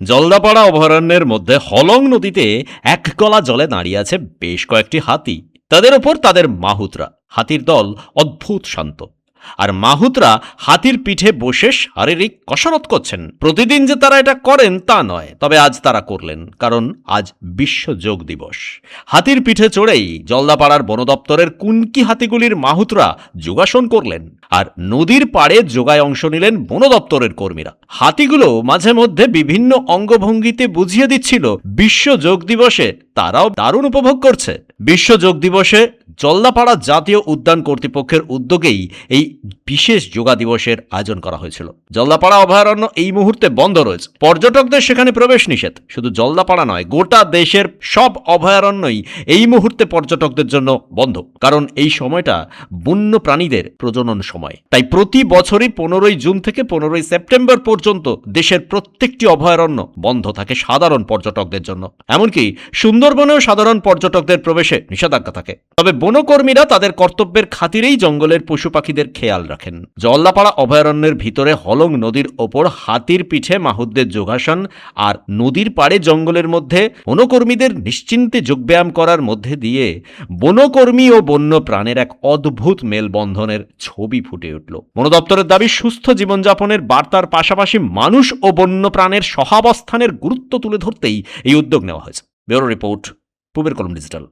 জলদাপাড়া অভয়ারণ্যের মধ্যে হলং নদীতে এক গলা জলে দাঁড়িয়ে আছে বেশ কয়েকটি হাতি। তাদের ওপর তাদের মাহুতরা। হাতির দল অদ্ভুত শান্ত। আর মাহুতরা হাতির পিঠে বসে শারীরিক কসরত করছেন। প্রতিদিন যে তারা এটা করেন তা নয়, তবে আজ তারা করলেন, কারণ আজ বিশ্ব যোগ দিবস। হাতির পিঠে চড়েই জলদাপাড়ার বন দপ্তরের কুনকি হাতিগুলির মাহুতরা যোগাসন করলেন, আর নদীর পাড়ে যোগায় অংশ নিলেন বন দপ্তরের কর্মীরা। হাতিগুলো মাঝে মধ্যে বিভিন্ন অঙ্গভঙ্গিতে বুঝিয়ে দিচ্ছিল বিশ্ব যোগ দিবসে তারাও দারুণ উপভোগ করছে। বিশ্ব যোগ দিবসে জলদাপাড়া জাতীয় উদ্যান কর্তৃপক্ষের উদ্যোগেই এই বিশেষ যোগা দিবসের আয়োজন করা হয়েছিল। জলদাপাড়া অভয়ারণ্য এই মুহূর্তে বন্ধ রয়েছে, পর্যটকদের সেখানে প্রবেশ নিষেধ। শুধু জলদাপাড়া নয়, গোটা দেশের সব অভয়ারণ্যই এই মুহূর্তে পর্যটকদের জন্য বন্ধ, কারণ এই সময়টা বন্য প্রাণীদের প্রজনন সময়। তাই প্রতি বছরই 15ই জুন থেকে 15ই সেপ্টেম্বর পর্যন্ত দেশের প্রত্যেকটি অভয়ারণ্য বন্ধ থাকে সাধারণ পর্যটকদের জন্য। এমনকি সুন্দরবনেও সাধারণ পর্যটকদের প্রবেশে নিষেধাজ্ঞা থাকে। তবে বনকর্মীরা তাদের কর্তব্যের খাতিরেই জঙ্গলের পশু পাখিদের খেয়াল রাখেন। জলদাপাড়া অভয়ারণ্যের ভিতরে হলং নদীর ওপর হাতির পিঠে মাহুতদের যোগাসন, আর নদীর পাড়ে জঙ্গলের মধ্যে বনকর্মীদের নিশ্চিন্তে যোগব্যায়াম করার মধ্যে দিয়ে বনকর্মী ও বন্য প্রাণের এক অদ্ভুত মেলবন্ধনের ছবি ফুটে উঠল। বন দপ্তরের দাবি, সুস্থ জীবনযাপনের বার্তার পাশাপাশি মানুষ ও বন্য প্রাণের সহাবস্থানের গুরুত্ব তুলে ধরতেই এই উদ্যোগ নেওয়া হয়েছে। ব্যুরো রিপোর্ট, পূবের কলম ডিজিটাল।